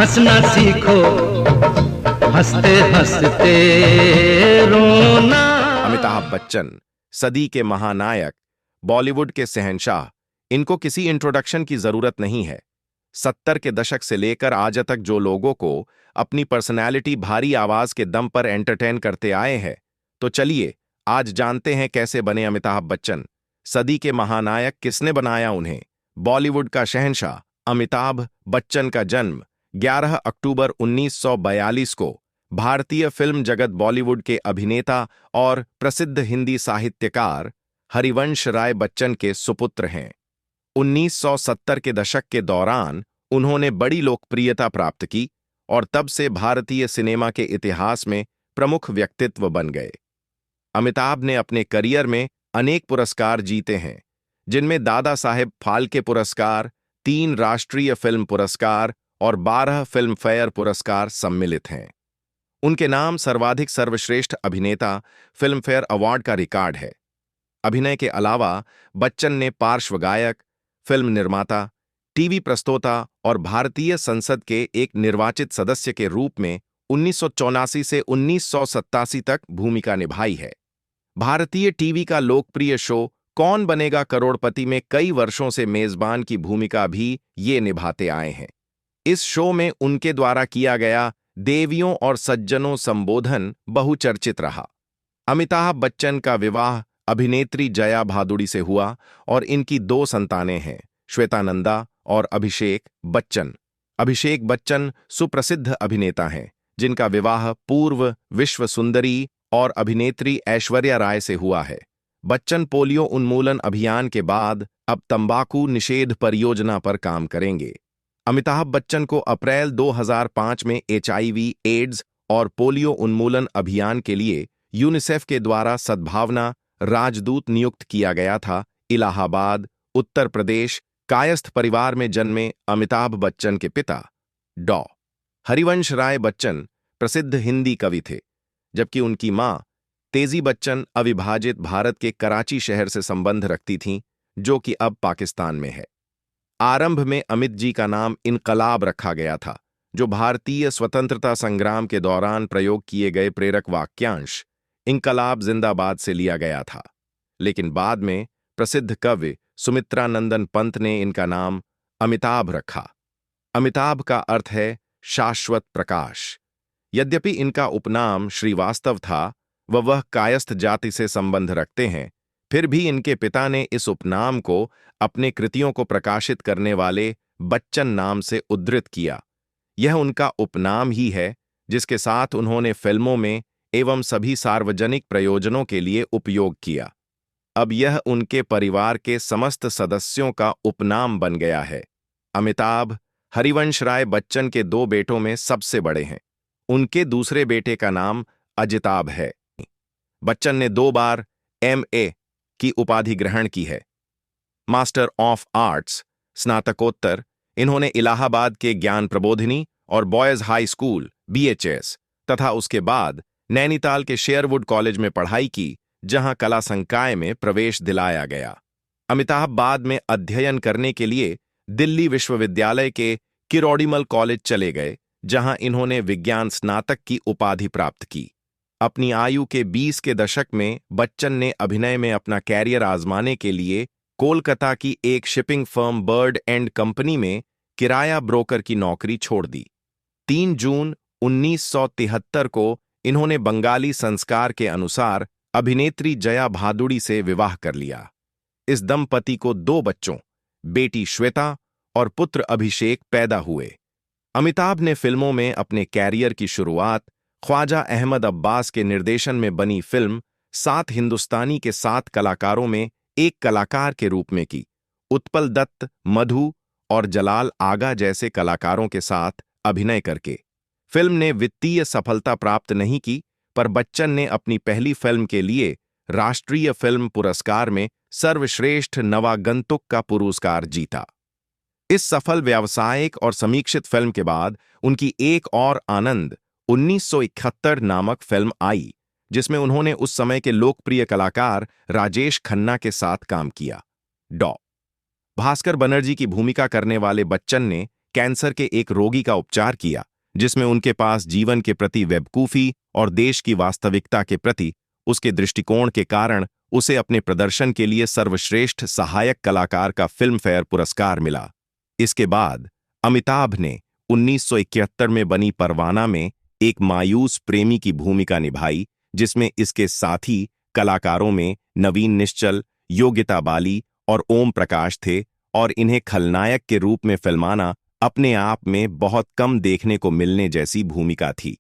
हंसना सीखो, हंसते हंसते रोना। अमिताभ बच्चन, सदी के महानायक, बॉलीवुड के शहंशाह, इनको किसी इंट्रोडक्शन की जरूरत नहीं है। 70 के दशक से लेकर आज तक जो लोगों को अपनी पर्सनैलिटी भारी आवाज के दम पर एंटरटेन करते आए हैं, तो चलिए आज जानते हैं कैसे बने अमिताभ बच्चन। सदी के महानायक किसने बनाया उन्हें? बॉलीवुड का शहंशाह अमिताभ बच्चन का जन्म 11 अक्टूबर 1942 को भारतीय फिल्म जगत बॉलीवुड के अभिनेता और प्रसिद्ध हिंदी साहित्यकार हरिवंश राय बच्चन के सुपुत्र हैं। 1970 के दशक के दौरान उन्होंने बड़ी लोकप्रियता प्राप्त की और तब से भारतीय सिनेमा के इतिहास में प्रमुख व्यक्तित्व बन गए। अमिताभ ने अपने करियर में अनेक पुरस्कार जीते हैं, जिनमें दादा साहेब फाल्के पुरस्कार, 3 राष्ट्रीय फिल्म पुरस्कार और 12 फिल्म फेयर पुरस्कार सम्मिलित हैं। उनके नाम सर्वाधिक सर्वश्रेष्ठ अभिनेता फिल्म फेयर अवार्ड का रिकॉर्ड है। अभिनय के अलावा बच्चन ने पार्श्व गायक, फिल्म निर्माता, टीवी प्रस्तोता और भारतीय संसद के एक निर्वाचित सदस्य के रूप में 1984 से 1987 तक भूमिका निभाई है। भारतीय टीवी का लोकप्रिय शो कौन बनेगा करोड़पति में कई वर्षों से मेजबान की भूमिका भी ये निभाते आए हैं। इस शो में उनके द्वारा किया गया देवियों और सज्जनों संबोधन बहुचर्चित रहा। अमिताभ बच्चन का विवाह अभिनेत्री जया भादुड़ी से हुआ और इनकी 2 संतानें हैं, श्वेता नंदा और अभिषेक बच्चन। अभिषेक बच्चन सुप्रसिद्ध अभिनेता हैं, जिनका विवाह पूर्व विश्व सुंदरी और अभिनेत्री ऐश्वर्या राय से हुआ है। बच्चन पोलियो उन्मूलन अभियान के बाद अब तंबाकू निषेध परियोजना पर काम करेंगे। अमिताभ बच्चन को अप्रैल 2005 में HIV, एड्स और पोलियो उन्मूलन अभियान के लिए यूनिसेफ के द्वारा सद्भावना राजदूत नियुक्त किया गया था। इलाहाबाद, उत्तर प्रदेश कायस्थ परिवार में जन्मे अमिताभ बच्चन के पिता डॉ. हरिवंश राय बच्चन प्रसिद्ध हिंदी कवि थे, जबकि उनकी मां तेजी बच्चन अविभाजित भारत के कराची शहर से संबंध रखती थीं, जो कि अब पाकिस्तान में है। आरंभ में अमित जी का नाम इनकलाब रखा गया था, जो भारतीय स्वतंत्रता संग्राम के दौरान प्रयोग किए गए प्रेरक वाक्यांश इनकलाब जिंदाबाद से लिया गया था। लेकिन बाद में प्रसिद्ध कवि सुमित्रा नंदन पंत ने इनका नाम अमिताभ रखा। अमिताभ का अर्थ है शाश्वत प्रकाश। यद्यपि इनका उपनाम श्रीवास्तव था व वह कायस्थ जाति से संबंध रखते हैं, फिर भी इनके पिता ने इस उपनाम को अपने कृतियों को प्रकाशित करने वाले बच्चन नाम से उद्धृत किया। यह उनका उपनाम ही है जिसके साथ उन्होंने फिल्मों में एवं सभी सार्वजनिक प्रयोजनों के लिए उपयोग किया। अब यह उनके परिवार के समस्त सदस्यों का उपनाम बन गया है। अमिताभ हरिवंश राय बच्चन के 2 बेटों में सबसे बड़े हैं। उनके दूसरे बेटे का नाम अजिताभ है। बच्चन ने 2 बार MA की उपाधि ग्रहण की है। मास्टर ऑफ आर्ट्स स्नातकोत्तर इन्होंने इलाहाबाद के ज्ञान प्रबोधिनी और बॉयज हाई स्कूल BHS तथा उसके बाद नैनीताल के शेयरवुड कॉलेज में पढ़ाई की, जहां कला संकाय में प्रवेश दिलाया गया। अमिताभ बाद में अध्ययन करने के लिए दिल्ली विश्वविद्यालय के किरोड़ीमल कॉलेज चले गए, जहां इन्होंने विज्ञान स्नातक की उपाधि प्राप्त की। अपनी आयु के 20 के दशक में बच्चन ने अभिनय में अपना कैरियर आजमाने के लिए कोलकाता की एक shipping firm bird and company में किराया ब्रोकर की नौकरी छोड़ दी। 3 जून 1973 को इन्होंने बंगाली संस्कार के अनुसार अभिनेत्री जया भादुड़ी से विवाह कर लिया। इस दंपति को 2 बच्चों, बेटी श्वेता और पुत्र अभिषेक पैदा हुए। अमिताभ ने फिल्मों में अपने कैरियर की शुरुआत ख्वाजा अहमद अब्बास के निर्देशन में बनी फिल्म 7 हिंदुस्तानी के 7 कलाकारों में एक कलाकार के रूप में की। उत्पल दत्त, मधु और जलाल आगा जैसे कलाकारों के साथ अभिनय करके फिल्म ने वित्तीय सफलता प्राप्त नहीं की, पर बच्चन ने अपनी पहली फिल्म के लिए राष्ट्रीय फिल्म पुरस्कार में सर्वश्रेष्ठ नवागंतुक का पुरस्कार जीता। इस सफल व्यावसायिक और समीक्षित फिल्म के बाद उनकी एक और आनंद 1971 नामक फिल्म आई, जिसमें उन्होंने उस समय के लोकप्रिय कलाकार राजेश खन्ना के साथ काम किया। डॉ. भास्कर बनर्जी की भूमिका करने वाले बच्चन ने कैंसर के एक रोगी का उपचार किया, जिसमें उनके पास जीवन के प्रति बेवकूफी और देश की वास्तविकता के प्रति उसके दृष्टिकोण के कारण उसे अपने प्रदर्शन के लिए सर्वश्रेष्ठ सहायक कलाकार का फिल्मफेयर पुरस्कार मिला। इसके बाद अमिताभ ने 1971 में बनी परवाना में एक मायूस प्रेमी की भूमिका निभाई, जिसमें इसके साथी कलाकारों में नवीन निश्चल, योगिता बाली और ओम प्रकाश थे, और इन्हें खलनायक के रूप में फिल्माना अपने आप में बहुत कम देखने को मिलने जैसी भूमिका थी।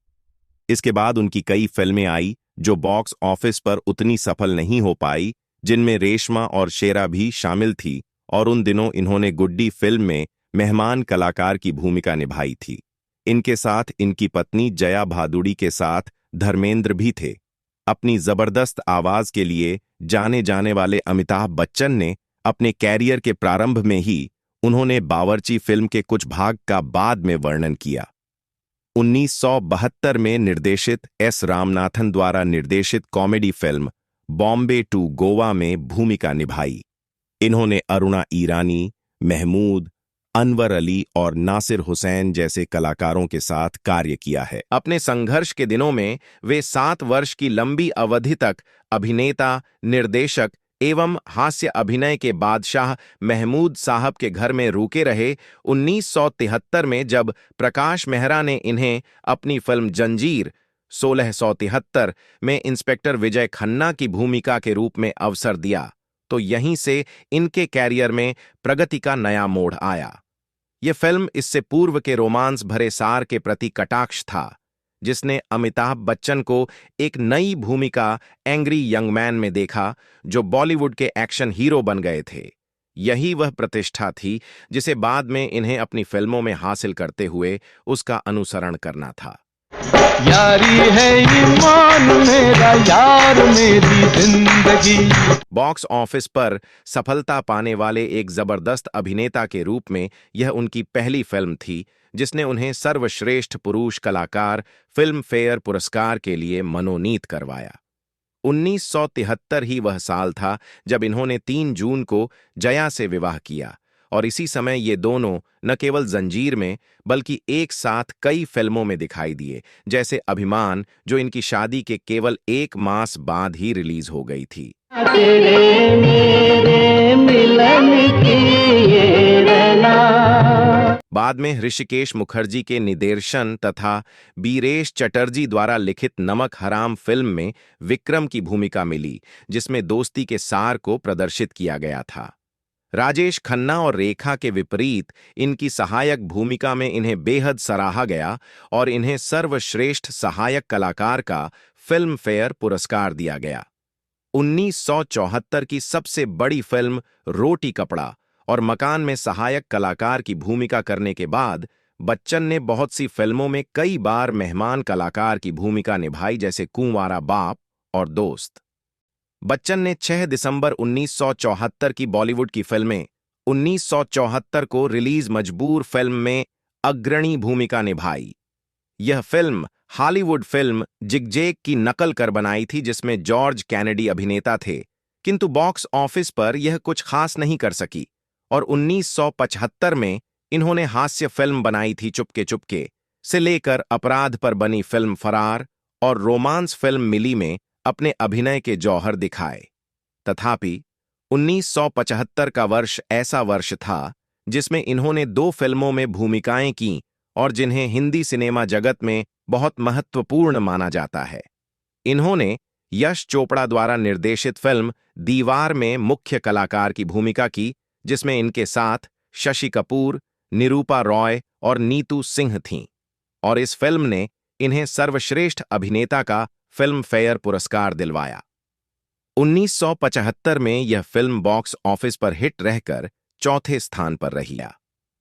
इसके बाद उनकी कई फिल्में आई जो बॉक्स ऑफिस पर उतनी सफल नहीं हो पाई, जिनमें रेशमा और शेरा भी शामिल थी, और उन दिनों इन्होंने गुड्डी फिल्म में मेहमान कलाकार की भूमिका निभाई थी। इनके साथ इनकी पत्नी जया भादुड़ी के साथ धर्मेंद्र भी थे। अपनी जबरदस्त आवाज के लिए जाने जाने वाले अमिताभ बच्चन ने अपने कैरियर के प्रारंभ में ही उन्होंने बावर्ची फिल्म के कुछ भाग का बाद में वर्णन किया। 1972 में निर्देशित एस रामनाथन द्वारा निर्देशित comedy film Bombay to Goa में भूमिका निभाई। इन्होंने अरुणा ईरानी, महमूद, अनवर अली और नासिर हुसैन जैसे कलाकारों के साथ कार्य किया है। अपने संघर्ष के दिनों में वे 7 वर्ष की लंबी अवधि तक अभिनेता, निर्देशक एवं हास्य अभिनय के बादशाह महमूद साहब के घर में रुके रहे। 1973 में जब प्रकाश मेहरा ने इन्हें अपनी फिल्म जंजीर 1673 में इंस्पेक्टर विजय खन्ना की भूमिका के रूप में अवसर दिया, तो यहीं से इनके कैरियर में प्रगति का नया मोड़ आया। यह फिल्म इससे पूर्व के रोमांस भरे सार के प्रति कटाक्ष था, जिसने अमिताभ बच्चन को एक नई भूमिका एंग्री यंग मैन में देखा, जो बॉलीवुड के एक्शन हीरो बन गए थे। यही वह प्रतिष्ठा थी जिसे बाद में इन्हें अपनी फिल्मों में हासिल करते हुए उसका अनुसरण करना था। यारी है ईमान मेरा, यार मेरी जिंदगी। बॉक्स ऑफिस पर सफलता पाने वाले एक जबरदस्त अभिनेता के रूप में यह उनकी पहली फिल्म थी, जिसने उन्हें सर्वश्रेष्ठ पुरुष कलाकार फिल्म फेयर पुरस्कार के लिए मनोनीत करवाया। 1973 ही वह साल था जब इन्होंने 3 जून को जया से विवाह किया, और इसी समय ये दोनों न केवल जंजीर में बल्कि एक साथ कई फिल्मों में दिखाई दिए, जैसे अभिमान, जो इनकी शादी के केवल 1 मास बाद ही रिलीज हो गई थी। तेरे मेरे मिलन की ये रना। बाद में ऋषिकेश मुखर्जी के निर्देशन तथा बीरेश चटर्जी द्वारा लिखित नमक हराम फिल्म में विक्रम की भूमिका मिली, जिसमें दोस्ती के सार को प्रदर्शित किया गया था। राजेश खन्ना और रेखा के विपरीत इनकी सहायक भूमिका में इन्हें बेहद सराहा गया और इन्हें सर्वश्रेष्ठ सहायक कलाकार का फिल्म फेयर पुरस्कार दिया गया। 1974 की सबसे बड़ी फिल्म रोटी कपड़ा और मकान में सहायक कलाकार की भूमिका करने के बाद बच्चन ने बहुत सी फिल्मों में कई बार मेहमान कलाकार की भूमिका निभाई, जैसे कुंवारा बाप और दोस्त। बच्चन ने 6 दिसंबर 1974 की बॉलीवुड की फिल्में 1974 को रिलीज मजबूर फिल्म में अग्रणी भूमिका निभाई। यह फिल्म हॉलीवुड फिल्म जिगजैग की नकल कर बनाई थी, जिसमें जॉर्ज कैनेडी अभिनेता थे, किंतु बॉक्स ऑफिस पर यह कुछ खास नहीं कर सकी, और 1975 में इन्होंने हास्य फिल्म बनाई थी चुपके चुपके से लेकर अपराध पर बनी फिल्म फरार और रोमांस फिल्म मिली में अपने अभिनय के जौहर दिखाए। तथापि 1975 का वर्ष ऐसा वर्ष था जिसमें इन्होंने 2 फिल्मों में भूमिकाएं की और जिन्हें हिंदी सिनेमा जगत में बहुत महत्वपूर्ण माना जाता है। इन्होंने यश चोपड़ा द्वारा निर्देशित फिल्म दीवार में मुख्य कलाकार की भूमिका की, जिसमें इनके साथ शशि कपूर, निरूपा रॉय और नीतू सिंह थीं, और इस फिल्म ने इन्हें सर्वश्रेष्ठ अभिनेता का फिल्म फेयर पुरस्कार दिलवाया। 1975 में यह फिल्म बॉक्स ऑफिस पर हिट रहकर चौथे स्थान पर रही।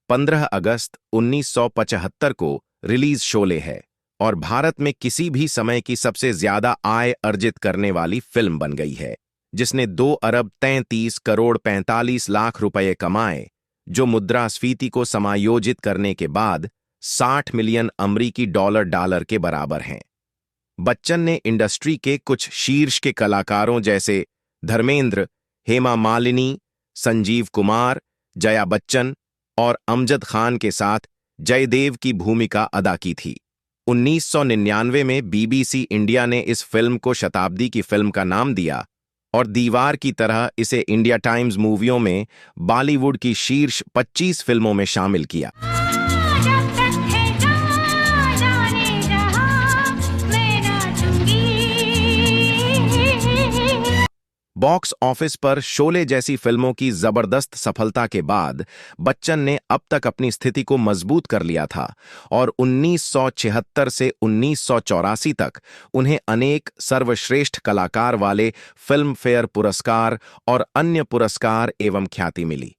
15 अगस्त 1975 को रिलीज शोले है और भारत में किसी भी समय की सबसे ज्यादा आय अर्जित करने वाली फिल्म बन गई है, जिसने 2 अरब 33 करोड़ 45 लाख रुपए कमाए, जो मुद्रास्फीति को समायोजित करने के बाद 60 मिलियन अमरीकी डॉलर के बराबर हैं। बच्चन ने इंडस्ट्री के कुछ शीर्ष के कलाकारों जैसे धर्मेंद्र, हेमा मालिनी, संजीव कुमार, जया बच्चन और अमजद खान के साथ जयदेव की भूमिका अदा की थी। 1999 में बीबीसी इंडिया ने इस फिल्म को शताब्दी की फिल्म का नाम दिया और दीवार की तरह इसे इंडिया टाइम्स मूवियों में बॉलीवुड की शीर्ष 25 फिल्मों में शामिल किया। जब तक है जाने जहां मैं नाचूंगी। बॉक्स ऑफिस पर शोले जैसी फिल्मों की जबरदस्त सफलता के बाद बच्चन ने अब तक अपनी स्थिति को मजबूत कर लिया था और 1976 से 1984 तक उन्हें अनेक सर्वश्रेष्ठ कलाकार वाले फिल्म फेयर पुरस्कार और अन्य पुरस्कार एवं ख्याति मिली।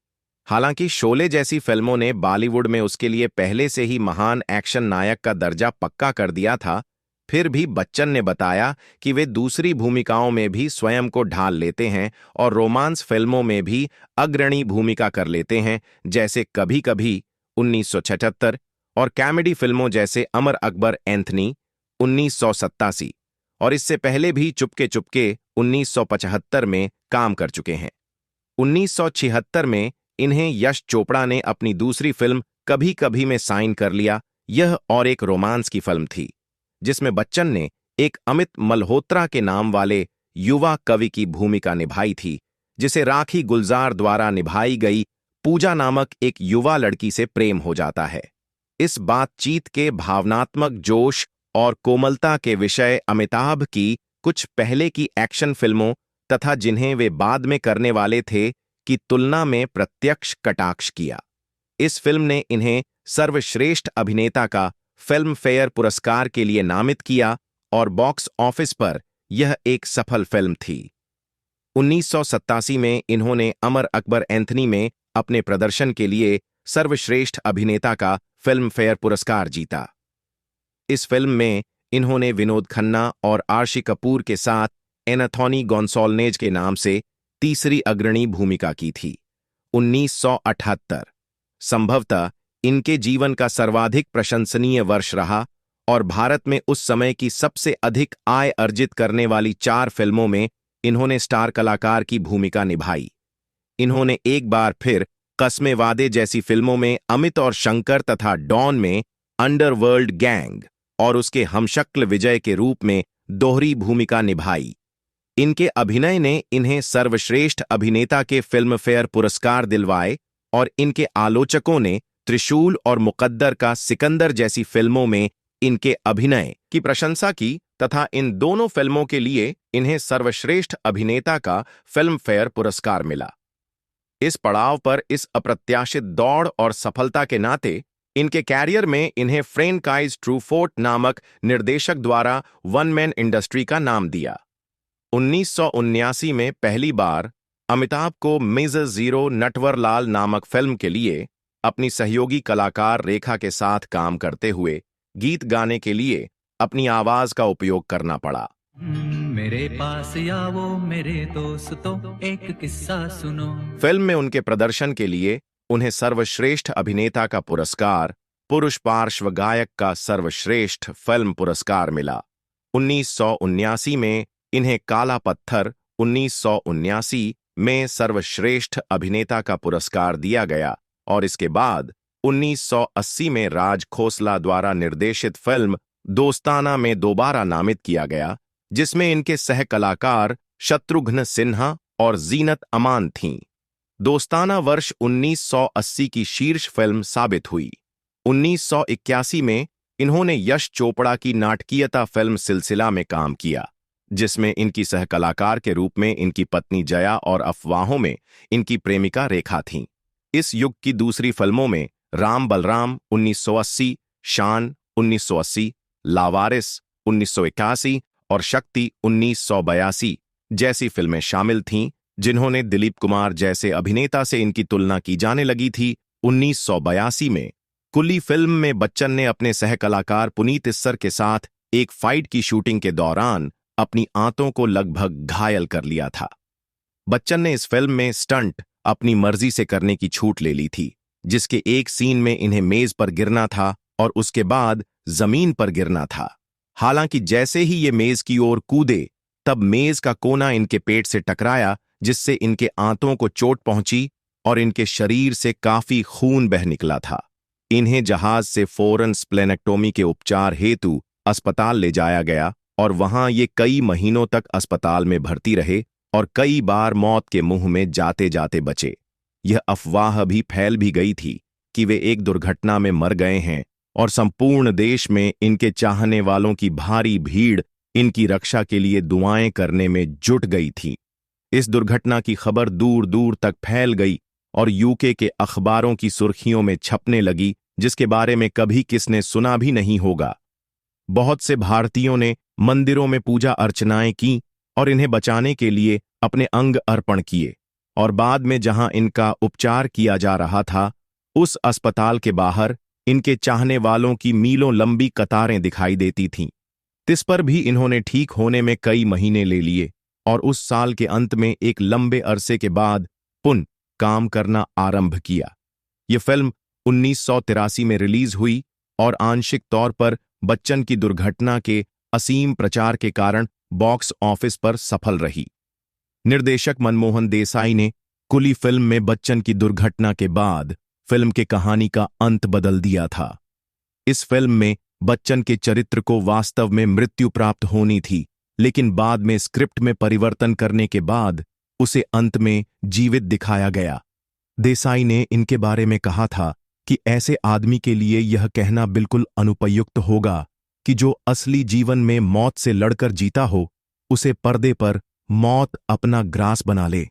हालांकि शोले जैसी फिल्मों ने बॉलीवुड में उसके लिए पहले से ही महान एक्शन नायक का दर्जा पक्का कर दिया था, फिर भी बच्चन ने बताया कि वे दूसरी भूमिकाओं में भी स्वयं को ढाल लेते हैं और रोमांस फिल्मों में भी अग्रणी भूमिका कर लेते हैं, जैसे कभी कभी 1976 और कॉमेडी फिल्मों जैसे अमर अकबर एंथनी 1987 और इससे पहले भी चुपके चुपके 1975 में काम कर चुके हैं। 1976 में इन्हें यश चोपड़ा ने अपनी दूसरी फिल्म कभी कभी में साइन कर लिया। यह और एक रोमांस की फिल्म थी जिसमें बच्चन ने एक अमित मल्होत्रा के नाम वाले युवा कवि की भूमिका निभाई थी, जिसे राखी गुलजार द्वारा निभाई गई पूजा नामक एक युवा लड़की से प्रेम हो जाता है। इस बातचीत के भावनात्मक जोश और कोमलता के विषय अमिताभ की कुछ पहले की एक्शन फिल्मों तथा जिन्हें वे बाद में करने वाले थे की तुलना में प्रत्यक्ष कटाक्ष किया। इस फिल्म ने इन्हें सर्वश्रेष्ठ अभिनेता का फिल्म फेयर पुरस्कार के लिए नामित किया और बॉक्स ऑफिस पर यह एक सफल फिल्म थी। 1987 में इन्होंने अमर अकबर एंथनी में अपने प्रदर्शन के लिए सर्वश्रेष्ठ अभिनेता का फिल्म फेयर पुरस्कार जीता। इस फिल्म में इन्होंने विनोद खन्ना और आर्शी कपूर के साथ एनाथोनी गोंसाल्वेज के नाम से तीसरी अग्रणी भूमिका की थी। 1978 संभवतः इनके जीवन का सर्वाधिक प्रशंसनीय वर्ष रहा और भारत में उस समय की सबसे अधिक आय अर्जित करने वाली 4 फिल्मों में इन्होंने स्टार कलाकार की भूमिका निभाई। इन्होंने एक बार फिर कस्मे वादे जैसी फिल्मों में अमित और शंकर तथा डॉन में अंडरवर्ल्ड गैंग और उसके हमशक्ल विजय के रूप में दोहरी भूमिका निभाई। इनके अभिनय ने इन्हें सर्वश्रेष्ठ अभिनेता के फिल्म फेयर पुरस्कार दिलवाए और इनके आलोचकों ने त्रिशूल और मुकद्दर का सिकंदर जैसी फिल्मों में इनके अभिनय की प्रशंसा की तथा इन दोनों फिल्मों के लिए इन्हें सर्वश्रेष्ठ अभिनेता का फिल्म फेयर पुरस्कार मिला। इस पड़ाव पर इस अप्रत्याशित दौड़ और सफलता के नाते इनके कैरियर में इन्हें फ्रेंकाइज ट्रूफोर्ट नामक निर्देशक द्वारा वन मैन इंडस्ट्री का नाम दिया। 1979 में पहली बार अमिताभ को मेजर जीरो नटवरलाल नामक फिल्म के लिए अपनी सहयोगी कलाकार रेखा के साथ काम करते हुए गीत गाने के लिए अपनी आवाज का उपयोग करना पड़ा। मेरे पास आओ मेरे दोस्तों एक किस्सा सुनो। फिल्म में उनके प्रदर्शन के लिए उन्हें सर्वश्रेष्ठ अभिनेता का पुरस्कार, पुरुष पार्श्व गायक का सर्वश्रेष्ठ फिल्म पुरस्कार मिला। 1979 में इन्हें काला पत्थर, 1979 में सर्वश्रेष्ठ अभिनेता का पुरस्कार दिया गया और इसके बाद 1980 में राज खोसला द्वारा निर्देशित फिल्म दोस्ताना में दोबारा नामित किया गया, जिसमें इनके सह कलाकार शत्रुघ्न सिन्हा और जीनत अमान थीं। दोस्ताना वर्ष 1980 की शीर्ष फिल्म साबित हुई। 1981 में इन्होंने यश चोपड़ा की नाटकीयता फिल्म सिलसिला में काम किया, जिसमें इनकी सह कलाकार के रूप में इनकी पत्नी जया और अफवाहों में इनकी प्रेमिका रेखा थीं। इस युग की दूसरी फिल्मों में राम बलराम 1980, शान 1980, लावारिस 1981 और शक्ति 1982 जैसी फिल्में शामिल थीं, जिन्होंने दिलीप कुमार जैसे अभिनेता से इनकी तुलना की जाने लगी थी। 1982 में कुली फिल्म में बच्चन ने अपने सह कलाकार पुनीत इस्सर के साथ एक फाइट की शूटिंग के दौरान अपनी आंतों को लगभग घायल कर लिया था। बच्चन ने इस फिल्म में स्टंट अपनी मर्जी से करने की छूट ले ली थी, जिसके एक सीन में इन्हें मेज पर गिरना था और उसके बाद जमीन पर गिरना था। हालांकि जैसे ही ये मेज की ओर कूदे, तब मेज का कोना इनके पेट से टकराया, जिससे इनके आंतों को चोट पहुंची और इनके शरीर से काफी खून बह निकला था। इन्हें जहाज से फौरन स्प्लेनेक्टोमी के उपचार हेतु अस्पताल ले जाया गया और वहां ये कई महीनों तक अस्पताल में भर्ती रहे और कई बार मौत के मुंह में जाते जाते बचे। यह अफवाह भी फैल भी गई थी कि वे एक दुर्घटना में मर गए हैं और संपूर्ण देश में इनके चाहने वालों की भारी भीड़ इनकी रक्षा के लिए दुआएं करने में जुट गई थी। इस दुर्घटना की खबर दूर दूर तक फैल गई और यूके के अखबारों की सुर्खियों में छपने लगी, जिसके बारे में कभी किसने सुना भी नहीं होगा। बहुत से भारतीयों ने मंदिरों में पूजा अर्चनाएं की और इन्हें बचाने के लिए अपने अंग अर्पण किए और बाद में जहां इनका उपचार किया जा रहा था, उस अस्पताल के बाहर इनके चाहने वालों की मीलों लंबी कतारें दिखाई देती थीं। तिस पर भी इन्होंने ठीक होने में कई महीने ले लिए और उस साल के अंत में एक लंबे अरसे के बाद पुनः काम करना आरंभ किया। ये फिल्म 1983 में रिलीज हुई और आंशिक तौर पर बच्चन की दुर्घटना के असीम प्रचार के कारण बॉक्स ऑफिस पर सफल रही। निर्देशक मनमोहन देसाई ने कुली फिल्म में बच्चन की दुर्घटना के बाद फिल्म के कहानी का अंत बदल दिया था। इस फिल्म में बच्चन के चरित्र को वास्तव में मृत्यु प्राप्त होनी थी, लेकिन बाद में स्क्रिप्ट में परिवर्तन करने के बाद उसे अंत में जीवित दिखाया गया। देसाई ने इनके बारे में कहा था कि ऐसे आदमी के लिए यह कहना बिल्कुल अनुपयुक्त होगा कि जो असली जीवन में मौत से लड़कर जीता हो, उसे पर्दे पर मौत अपना ग्रास बना ले।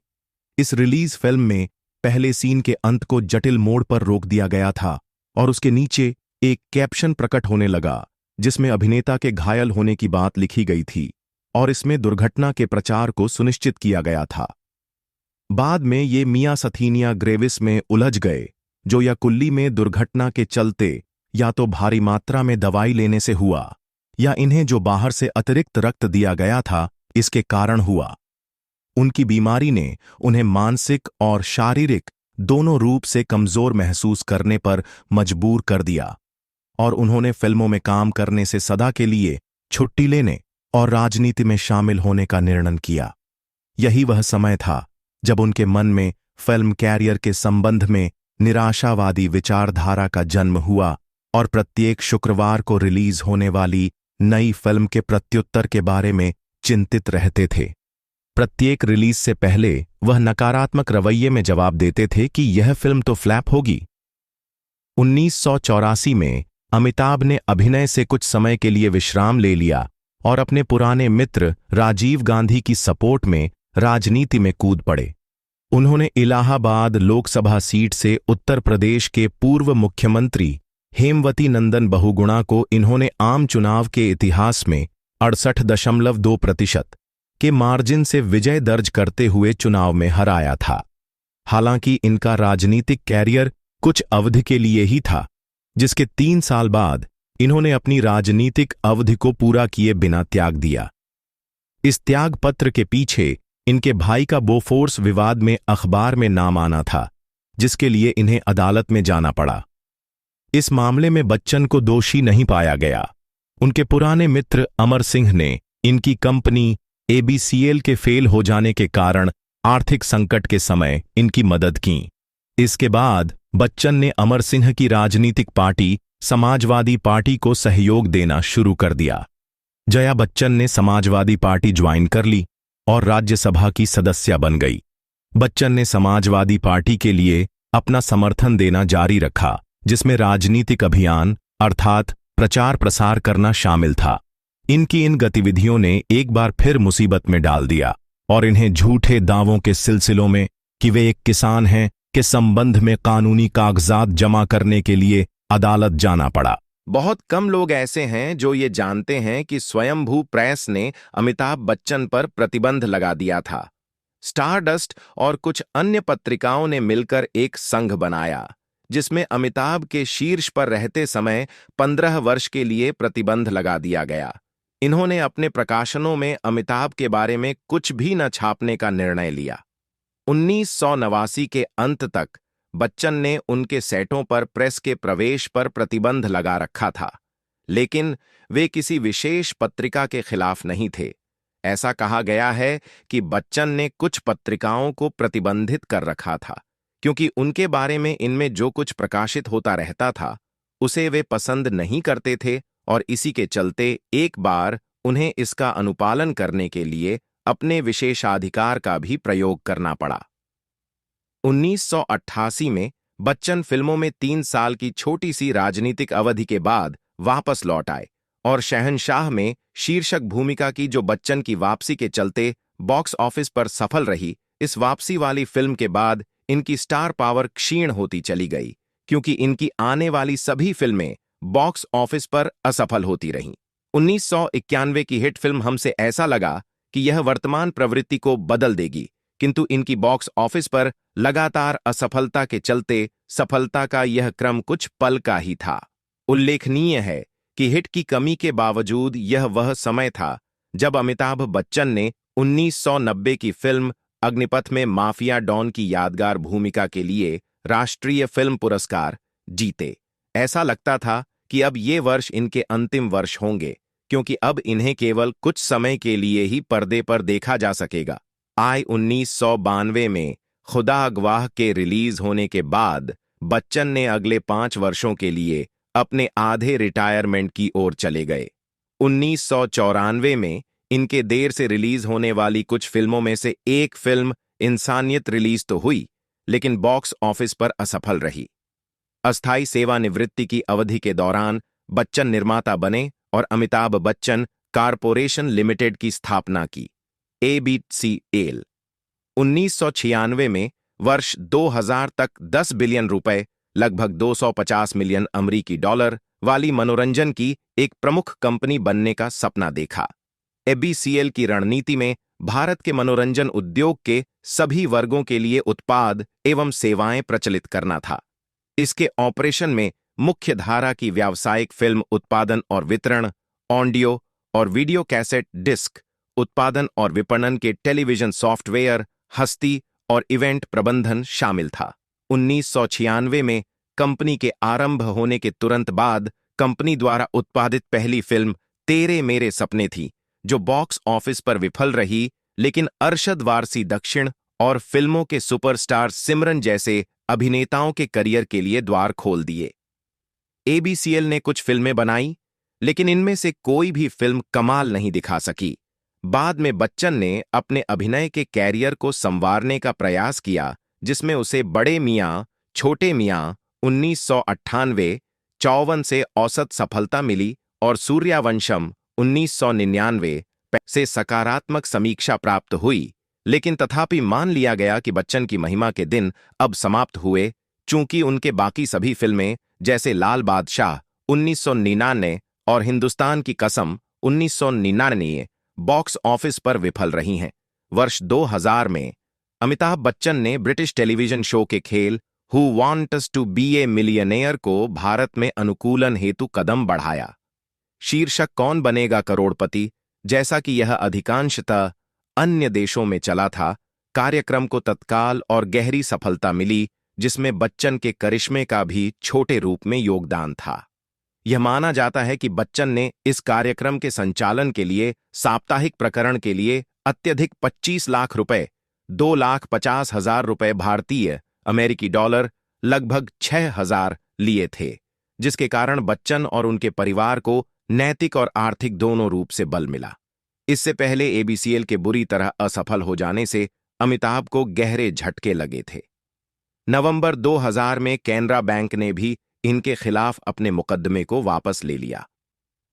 इस रिलीज फिल्म में पहले सीन के अंत को जटिल मोड़ पर रोक दिया गया था और उसके नीचे एक कैप्शन प्रकट होने लगा जिसमें अभिनेता के घायल होने की बात लिखी गई थी और इसमें दुर्घटना के प्रचार को सुनिश्चित किया गया था। बाद में ये मियां सथीनिया ग्रेविस में उलझ गए, जो या कुल्ली में दुर्घटना के चलते या तो भारी मात्रा में दवाई लेने से हुआ या इन्हें जो बाहर से अतिरिक्त रक्त दिया गया था इसके कारण हुआ। उनकी बीमारी ने उन्हें मानसिक और शारीरिक दोनों रूप से कमजोर महसूस करने पर मजबूर कर दिया और उन्होंने फिल्मों में काम करने से सदा के लिए छुट्टी लेने और राजनीति में शामिल होने का निर्णय किया। यही वह समय था जब उनके मन में फिल्म कैरियर के संबंध में निराशावादी विचारधारा का जन्म हुआ और प्रत्येक शुक्रवार को रिलीज होने वाली नई फिल्म के प्रत्युत्तर के बारे में चिंतित रहते थे। प्रत्येक रिलीज से पहले वह नकारात्मक रवैये में जवाब देते थे कि यह फिल्म तो फ्लैप होगी। 1984 में अमिताभ ने अभिनय से कुछ समय के लिए विश्राम ले लिया और अपने पुराने मित्र राजीव गांधी की सपोर्ट में राजनीति में कूद पड़े। उन्होंने इलाहाबाद लोकसभा सीट से उत्तर प्रदेश के पूर्व मुख्यमंत्री हेमवती नंदन बहुगुणा को इन्होंने आम चुनाव के इतिहास में 68.2% के मार्जिन से विजय दर्ज करते हुए चुनाव में हराया था। हालांकि इनका राजनीतिक कैरियर कुछ अवधि के लिए ही था, जिसके 3 साल बाद इन्होंने अपनी राजनीतिक अवधि को पूरा किए बिना त्याग दिया। इस त्याग पत्र के पीछे इनके भाई का बोफोर्स विवाद में अखबार में नाम आना था, जिसके लिए इन्हें अदालत में जाना पड़ा। इस मामले में बच्चन को दोषी नहीं पाया गया। उनके पुराने मित्र अमर सिंह ने इनकी कंपनी ABCL के फेल हो जाने के कारण आर्थिक संकट के समय इनकी मदद की। इसके बाद बच्चन ने अमर सिंह की राजनीतिक पार्टी समाजवादी पार्टी को सहयोग देना शुरू कर दिया। जया बच्चन ने समाजवादी पार्टी ज्वाइन कर ली और राज्यसभा की सदस्य बन गई। बच्चन ने समाजवादी पार्टी के लिए अपना समर्थन देना जारी रखा, जिसमें राजनीतिक अभियान अर्थात प्रचार प्रसार करना शामिल था। इनकी इन गतिविधियों ने एक बार फिर मुसीबत में डाल दिया और इन्हें झूठे दावों के सिलसिलों में कि वे एक किसान हैं के संबंध में कानूनी कागजात जमा करने के लिए अदालत जाना पड़ा। बहुत कम लोग ऐसे हैं जो ये जानते हैं कि स्वयंभू प्रेस ने अमिताभ बच्चन पर प्रतिबंध लगा दिया था। स्टारडस्ट और कुछ अन्य पत्रिकाओं ने मिलकर एक संघ बनाया, जिसमें अमिताभ के शीर्ष पर रहते समय 15 वर्ष के लिए प्रतिबंध लगा दिया गया। इन्होंने अपने प्रकाशनों में अमिताभ के बारे में कुछ भी न छापने का निर्णय लिया। 1989 के अंत तक बच्चन ने उनके सेटों पर प्रेस के प्रवेश पर प्रतिबंध लगा रखा था, लेकिन वे किसी विशेष पत्रिका के खिलाफ नहीं थे। ऐसा कहा गया है कि बच्चन ने कुछ पत्रिकाओं को प्रतिबंधित कर रखा था, क्योंकि उनके बारे में इनमें जो कुछ प्रकाशित होता रहता था उसे वे पसंद नहीं करते थे और इसी के चलते एक बार उन्हें इसका अनुपालन करने के लिए अपने विशेषाधिकार का भी प्रयोग करना पड़ा। 1988 में बच्चन फिल्मों में 3 साल की छोटी सी राजनीतिक अवधि के बाद वापस लौट आए और शहंशाह में शीर्षक भूमिका की, जो बच्चन की वापसी के चलते बॉक्स ऑफिस पर सफल रही। इस वापसी वाली फिल्म के बाद इनकी स्टार पावर क्षीण होती चली गई, क्योंकि इनकी आने वाली सभी फिल्में बॉक्स ऑफिस पर असफल होती रहीं। 1991 की हिट फिल्म हमसे ऐसा लगा कि यह वर्तमान प्रवृत्ति को बदल देगी, किंतु इनकी बॉक्स ऑफिस पर लगातार असफलता के चलते सफलता का यह क्रम कुछ पल का ही था। उल्लेखनीय है कि हिट की कमी के बावजूद यह वह समय था जब अमिताभ बच्चन ने 1990 की फिल्म अग्निपथ में माफिया डॉन की यादगार भूमिका के लिए राष्ट्रीय फिल्म पुरस्कार जीते। ऐसा लगता था कि अब ये वर्ष इनके अंतिम वर्ष होंगे, क्योंकि अब इन्हें केवल कुछ समय के लिए ही पर्दे पर देखा जा सकेगा। 1992 में खुदा गवाह के रिलीज होने के बाद बच्चन ने अगले 5 वर्षों के लिए अपने आधे रिटायरमेंट की ओर चले गए। 1994 में इनके देर से रिलीज होने वाली कुछ फिल्मों में से एक फिल्म इंसानियत रिलीज तो हुई, लेकिन बॉक्स ऑफिस पर असफल रही। अस्थायी सेवानिवृत्ति की अवधि के दौरान बच्चन निर्माता बने और अमिताभ बच्चन कारपोरेशन लिमिटेड की स्थापना की, ABCL। 1996 में वर्ष 2000 तक 10 बिलियन रुपए, लगभग 250 मिलियन अमेरिकी डॉलर वाली मनोरंजन की एक प्रमुख कंपनी बनने का सपना देखा। ABCL की रणनीति में भारत के मनोरंजन उद्योग के सभी वर्गों के लिए उत्पाद एवं सेवाएं प्रचलित करना था। इसके ऑपरेशन में मुख्य धारा की व्यावसायिक फिल्म उत्पादन और वितरण, ऑडियो और वीडियो कैसेट डिस्क उत्पादन और विपणन के टेलीविजन सॉफ्टवेयर, हस्ती और इवेंट प्रबंधन शामिल था। 1996 में कंपनी के आरंभ होने के तुरंत बाद कंपनी द्वारा उत्पादित पहली फिल्म तेरे मेरे सपने थी, जो बॉक्स ऑफिस पर विफल रही, लेकिन अरशद वारसी दक्षिण और फिल्मों के सुपरस्टार सिमरन जैसे अभिनेताओं के करियर के लिए द्वार खोल दिए। ABCL ने कुछ फिल्में बनाई, लेकिन इनमें से कोई भी फिल्म कमाल नहीं दिखा सकी। बाद में बच्चन ने अपने अभिनय के कैरियर को संवारने का प्रयास किया, जिसमें उसे बड़े मियां छोटे मियां 1998 54 से औसत सफलता मिली और सूर्यवंशम 1999 से सकारात्मक समीक्षा प्राप्त हुई, लेकिन तथापि मान लिया गया कि बच्चन की महिमा के दिन अब समाप्त हुए, चूंकि उनके बाकी सभी फिल्में जैसे लाल बादशाह 1999 और हिंदुस्तान की कसम 1999 बॉक्स ऑफिस पर विफल रही हैं। वर्ष 2000 में अमिताभ बच्चन ने ब्रिटिश टेलीविजन शो के खेल who wants to be a millionaire को भारत में अनुकूलन हेतु कदम बढ़ाया। शीर्षक कौन बनेगा करोड़पति, जैसा कि यह अधिकांशतः अन्य देशों में चला था, कार्यक्रम को तत्काल और गहरी सफलता मिली, जिसमें बच्चन के करिश्मे का भी छोटे रूप में योगदान था। यह माना जाता है कि बच्चन ने इस कार्यक्रम के संचालन के लिए साप्ताहिक प्रकरण के लिए अत्यधिक 25 लाख रुपए, 2,50,000 रुपए भारतीय अमेरिकी डॉलर, लगभग 6,000 लिए थे, जिसके कारण बच्चन और उनके परिवार को नैतिक और आर्थिक दोनों रूप से बल मिला। इससे पहले ABCL के बुरी तरह असफल हो जाने से अमिताभ को गहरे झटके लगे थे। नवंबर 2000 में कैनरा बैंक ने भी इनके खिलाफ अपने मुकदमे को वापस ले लिया।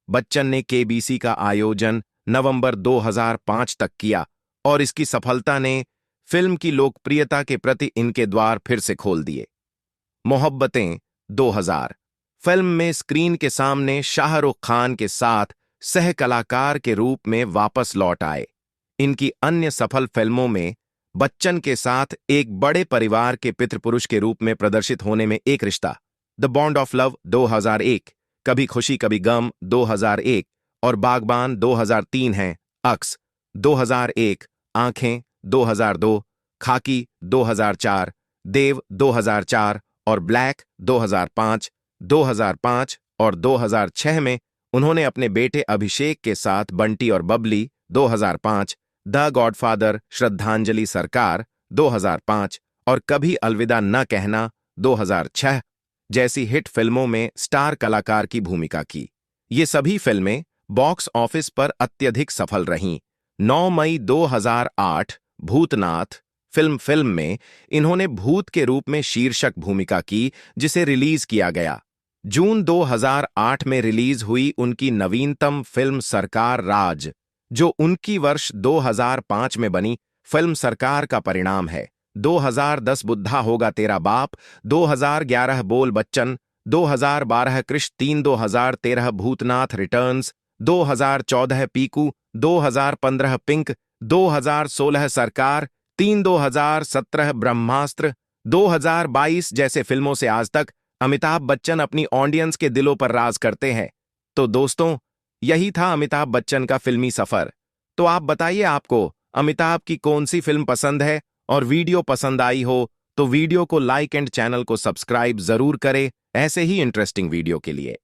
बच्चन ने KBC का आयोजन नवंबर 2005 तक किया और इसकी सफलता ने फिल्म की लोकप्रियता के प्रति इनके द्वार फिर से खोल दिए। मोहब्बतें 2000 फिल्म में स्क्रीन के सामने शाहरुख खान के साथ सह कलाकार के रूप में वापस लौट आए। इनकी अन्य सफल फिल्मों में बच्चन के साथ एक बड़े परिवार के पितृपुरुष के रूप में प्रदर्शित होने में एक रिश्ता, द बॉन्ड ऑफ लव 2001, कभी खुशी कभी गम 2001 और बागबान 2003 हैं। अक्स 2001, आंखें 2002, खाकी 2004, देव 2004 और ब्लैक 2005। 2005 और 2006 में उन्होंने अपने बेटे अभिषेक के साथ बंटी और बबली 2005, द गॉडफादर श्रद्धांजलि सरकार 2005 और कभी अलविदा न कहना 2006 जैसी हिट फिल्मों में स्टार कलाकार की भूमिका की। ये सभी फिल्में बॉक्स ऑफिस पर अत्यधिक सफल रहीं। 9 मई 2008 भूतनाथ फिल्म में इन्होंने भूत के रूप में शीर्षक भूमिका की, जिसे रिलीज किया गया। जून 2008 में रिलीज हुई उनकी नवीनतम फिल्म सरकार राज, जो उनकी वर्ष 2005 में बनी फिल्म सरकार का परिणाम है। 2010 बुद्धा होगा तेरा बाप, 2011 बोल बच्चन, 2012 कृष 3, 2013 भूतनाथ रिटर्न्स, 2014 पीकू, 2015 पिंक, 2016 सरकार 3, 2017 ब्रह्मास्त्र, 2022 जैसे फिल्मों से आज तक अमिताभ बच्चन अपनी ऑडियंस के दिलों पर राज करते हैं। तो दोस्तों, यही था अमिताभ बच्चन का फिल्मी सफर। तो आप बताइए, आपको अमिताभ की कौन सी फिल्म पसंद है, और वीडियो पसंद आई हो तो वीडियो को लाइक एंड चैनल को सब्सक्राइब जरूर करें ऐसे ही इंटरेस्टिंग वीडियो के लिए।